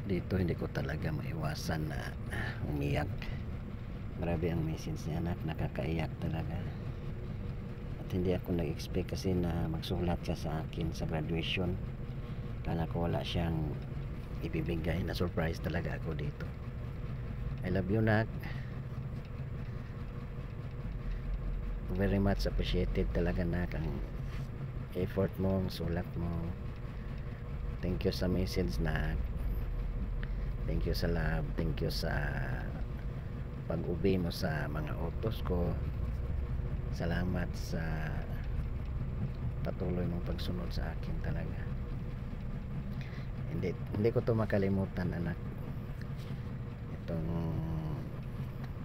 Dito hindi ko talaga maiwasan na umiyak. Grabe ang message niya, anak, nakakaiyak talaga. At hindi ako nag-expect kasi na magsulat siya sa akin sa graduation. Kala ko wala siyang ibibigay, na surprise talaga ako dito. I love you, nak. Very much appreciated talaga, nak, ang effort mo, ang sulat mo. Thank you sa message, nak. Thank you sa love, thank you sa pag-ubi mo sa mga utos ko. Salamat sa patuloy mong pagsunod sa akin talaga. Hindi ko to makalimutan, anak, itong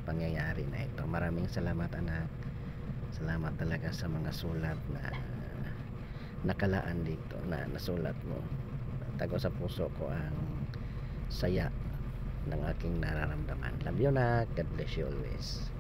pangyayari na ito. Maraming salamat, anak. Salamat talaga sa mga sulat na nakalaan dito, na nasulat mo. Tago sa puso ko ang saya ng aking nararamdaman. Love you, nak. God bless you always.